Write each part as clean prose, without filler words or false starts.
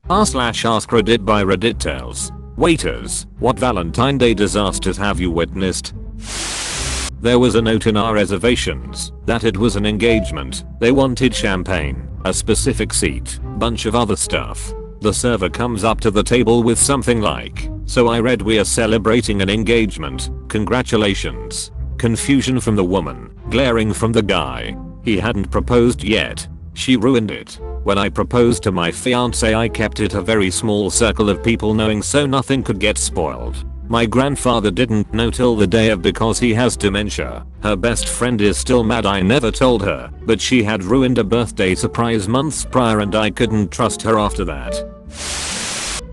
r/AskReddit by Reddit tells. Waiters, what Valentine Day disasters have you witnessed? There was a note in our reservations that it was an engagement. They wanted champagne, a specific seat, bunch of other stuff. The server comes up to the table with something like, "So I read we are celebrating an engagement, congratulations." Confusion from the woman, glaring from the guy. He hadn't proposed yet. She ruined it. When I proposed to my fiance, I kept it a very small circle of people knowing so nothing could get spoiled. My grandfather didn't know till the day of because he has dementia. Her best friend is still mad I never told her, but she had ruined a birthday surprise months prior and I couldn't trust her after that.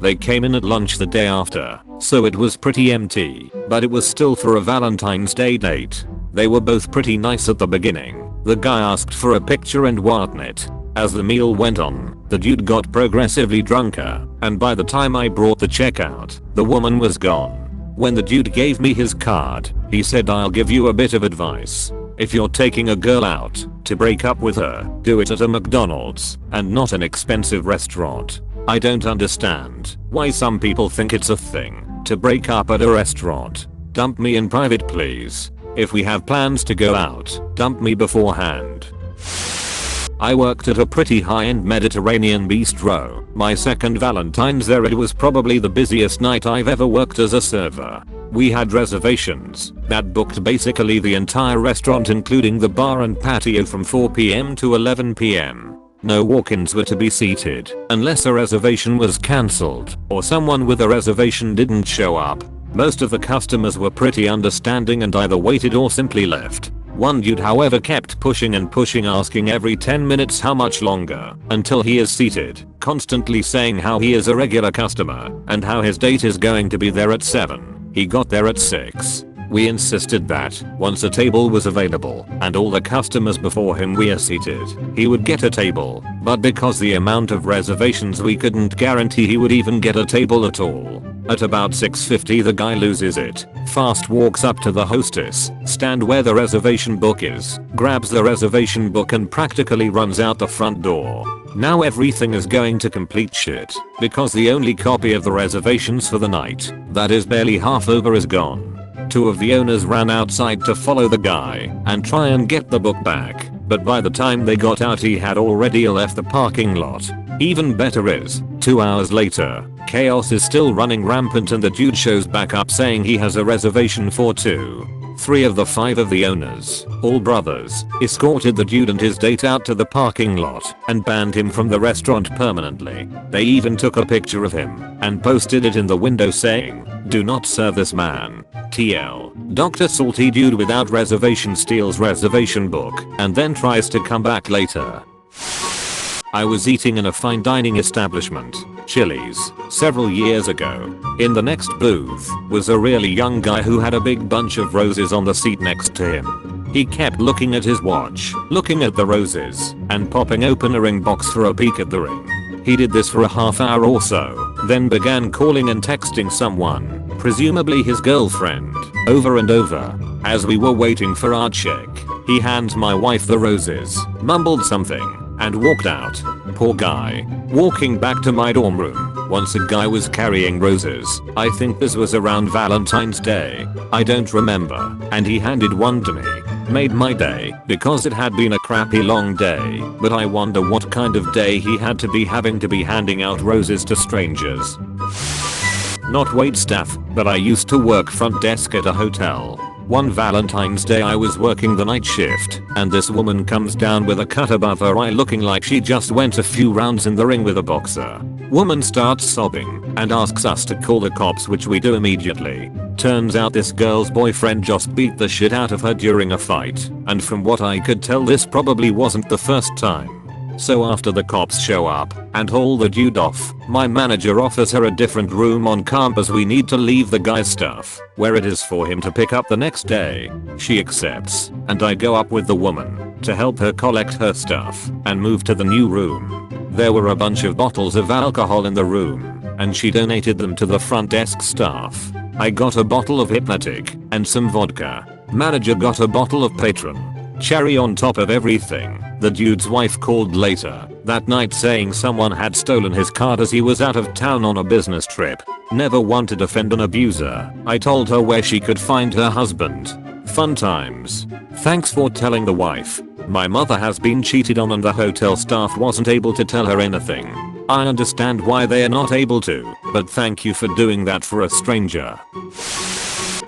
They came in at lunch the day after, so it was pretty empty, but it was still for a Valentine's Day date. They were both pretty nice at the beginning. The guy asked for a picture and whatnot. As the meal went on, the dude got progressively drunker, and by the time I brought the check out, the woman was gone. When the dude gave me his card, he said, "I'll give you a bit of advice. If you're taking a girl out to break up with her, do it at a McDonald's and not an expensive restaurant." I don't understand why some people think it's a thing to break up at a restaurant. Dump me in private please. If we have plans to go out, dump me beforehand. I worked at a pretty high-end Mediterranean bistro. My second Valentine's there. It was probably the busiest night I've ever worked as a server. We had reservations that booked basically the entire restaurant including the bar and patio from 4 PM to 11 PM. No walk-ins were to be seated unless a reservation was cancelled or someone with a reservation didn't show up. Most of the customers were pretty understanding and either waited or simply left. One dude however kept pushing and pushing, asking every 10 minutes how much longer until he is seated, constantly saying how he is a regular customer and how his date is going to be there at 7. He got there at 6. We insisted that once a table was available and all the customers before him were seated, he would get a table, but because the amount of reservations we couldn't guarantee he would even get a table at all. At about 6:50 the guy loses it, fast walks up to the hostess stand where the reservation book is, grabs the reservation book and practically runs out the front door. Now everything is going to complete shit because the only copy of the reservations for the night that is barely half over is gone. Two of the owners ran outside to follow the guy and try and get the book back, but by the time they got out he had already left the parking lot. Even better is, 2 hours later, chaos is still running rampant and the dude shows back up saying he has a reservation for 2. 3 of the 5 of the owners, all brothers, escorted the dude and his date out to the parking lot and banned him from the restaurant permanently. They even took a picture of him and posted it in the window saying, "Do not serve this man." TL. Dr. Salty dude without reservation steals reservation book and then tries to come back later. I was eating in a fine dining establishment, Chili's, several years ago. In the next booth was a really young guy who had a big bunch of roses on the seat next to him. He kept looking at his watch, looking at the roses, and popping open a ring box for a peek at the ring. He did this for a half hour or so, then began calling and texting someone, presumably his girlfriend, over and over. As we were waiting for our check, he hands my wife the roses, mumbled something, and walked out. Poor guy. Walking back to my dorm room, once a guy was carrying roses. I think this was around Valentine's Day. I don't remember. And he handed one to me. Made my day because it had been a crappy long day, but I wonder what kind of day he had to be having to be handing out roses to strangers. Not waitstaff, but I used to work front desk at a hotel. One Valentine's Day I was working the night shift, and this woman comes down with a cut above her eye looking like she just went a few rounds in the ring with a boxer. Woman starts sobbing and asks us to call the cops, which we do immediately. Turns out this girl's boyfriend just beat the shit out of her during a fight, and from what I could tell this probably wasn't the first time. So after the cops show up and haul the dude off, my manager offers her a different room on campus. We need to leave the guy's stuff where it is for him to pick up the next day. She accepts, and I go up with the woman to help her collect her stuff and move to the new room. There were a bunch of bottles of alcohol in the room, and she donated them to the front desk staff. I got a bottle of Hypnotic and some vodka. Manager got a bottle of Patron. Cherry on top of everything, the dude's wife called later, that night saying someone had stolen his card as he was out of town on a business trip. Never want to defend an abuser. I told her where she could find her husband. Fun times. Thanks for telling the wife. My mother has been cheated on and the hotel staff wasn't able to tell her anything. I understand why they are not able to, but thank you for doing that for a stranger.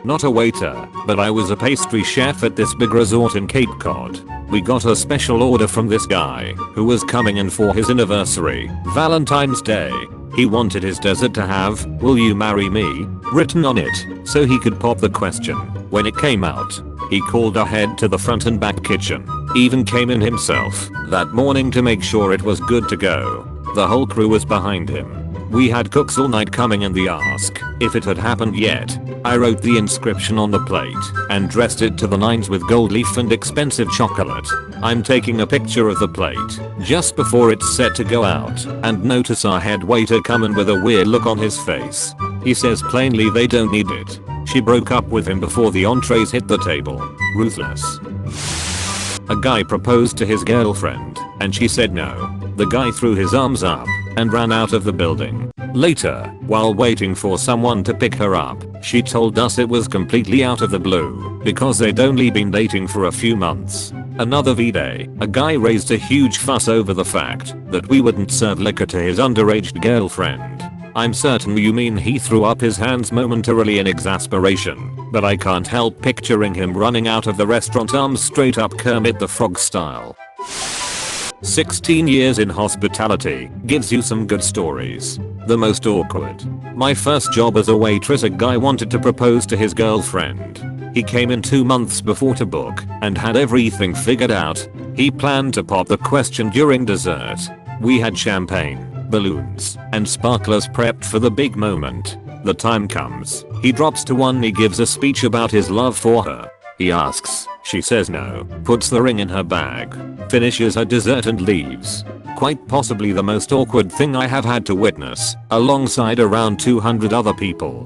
Not a waiter, but I was a pastry chef at this big resort in Cape Cod. We got a special order from this guy who was coming in for his anniversary, Valentine's Day. He wanted his dessert to have "Will you marry me?" written on it so he could pop the question. When it came out, he called ahead to the front and back kitchen. Even came in himself that morning to make sure it was good to go. The whole crew was behind him. We had cooks all night coming in the ask if it had happened yet. I wrote the inscription on the plate and dressed it to the nines with gold leaf and expensive chocolate. I'm taking a picture of the plate just before it's set to go out and notice our head waiter come in with a weird look on his face. He says plainly they don't need it. She broke up with him before the entrees hit the table. Ruthless. A guy proposed to his girlfriend and she said no. The guy threw his arms up and ran out of the building. Later, while waiting for someone to pick her up, she told us it was completely out of the blue because they'd only been dating for a few months. Another V-Day, a guy raised a huge fuss over the fact that we wouldn't serve liquor to his underage girlfriend. I'm certain you mean he threw up his hands momentarily in exasperation, but I can't help picturing him running out of the restaurant arms straight up Kermit the Frog style. 16 years in hospitality gives you some good stories. The most awkward. My first job as a waitress, a guy wanted to propose to his girlfriend. He came in 2 months before to book and had everything figured out. He planned to pop the question during dessert. We had champagne, balloons, and sparklers prepped for the big moment. The time comes. He drops to one. He gives a speech about his love for her. He asks, she says no, puts the ring in her bag, finishes her dessert and leaves. Quite possibly the most awkward thing I have had to witness, alongside around 200 other people.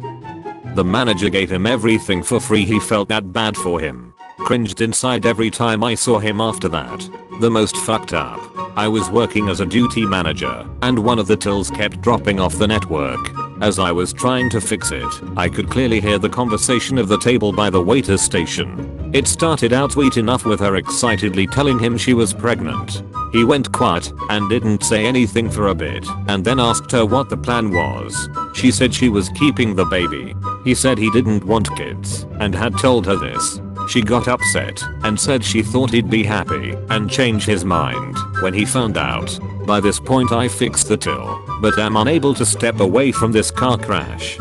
The manager gave him everything for free. He felt that bad for him. Cringed inside every time I saw him after that. The most fucked up. I was working as a duty manager, and one of the tills kept dropping off the network. As I was trying to fix it, I could clearly hear the conversation of the table by the waiter's station. It started out sweet enough with her excitedly telling him she was pregnant. He went quiet and didn't say anything for a bit, and then asked her what the plan was. She said she was keeping the baby. He said he didn't want kids and had told her this. She got upset and said she thought he'd be happy and change his mind when he found out. By this point I fixed the till, but am unable to step away from this car crash.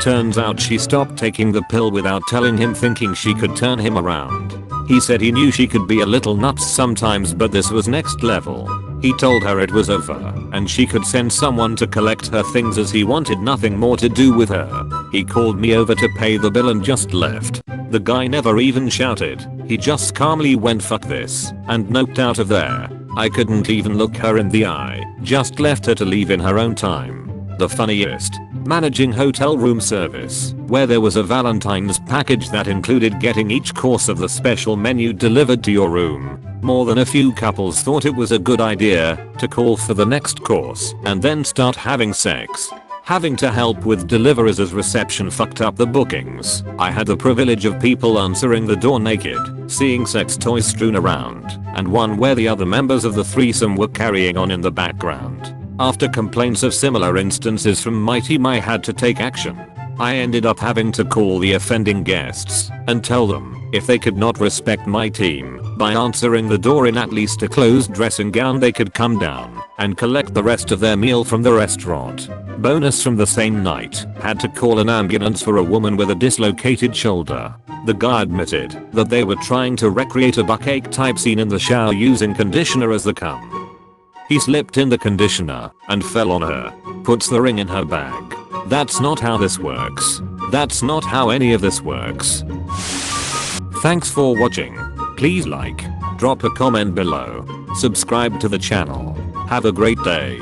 Turns out she stopped taking the pill without telling him, thinking she could turn him around. He said he knew she could be a little nuts sometimes, but this was next level. He told her it was over and she could send someone to collect her things as he wanted nothing more to do with her. He called me over to pay the bill and just left. The guy never even shouted. He just calmly went "fuck this" and noped out of there. I couldn't even look her in the eye, just left her to leave in her own time. The funniest. Managing hotel room service, where there was a Valentine's package that included getting each course of the special menu delivered to your room. More than a few couples thought it was a good idea to call for the next course and then start having sex. Having to help with deliveries as reception fucked up the bookings. I had the privilege of people answering the door naked, seeing sex toys strewn around, and one where the other members of the threesome were carrying on in the background. After complaints of similar instances from my team, I had to take action. I ended up having to call the offending guests and tell them if they could not respect my team by answering the door in at least a closed dressing gown, they could come down and collect the rest of their meal from the restaurant. Bonus from the same night, had to call an ambulance for a woman with a dislocated shoulder. The guy admitted that they were trying to recreate a bukkake type scene in the shower using conditioner as the cum. He slipped in the conditioner and fell on her. Puts the ring in her bag. That's not how this works. That's not how any of this works. Thanks for watching. Please like, drop a comment below, subscribe to the channel. Have a great day.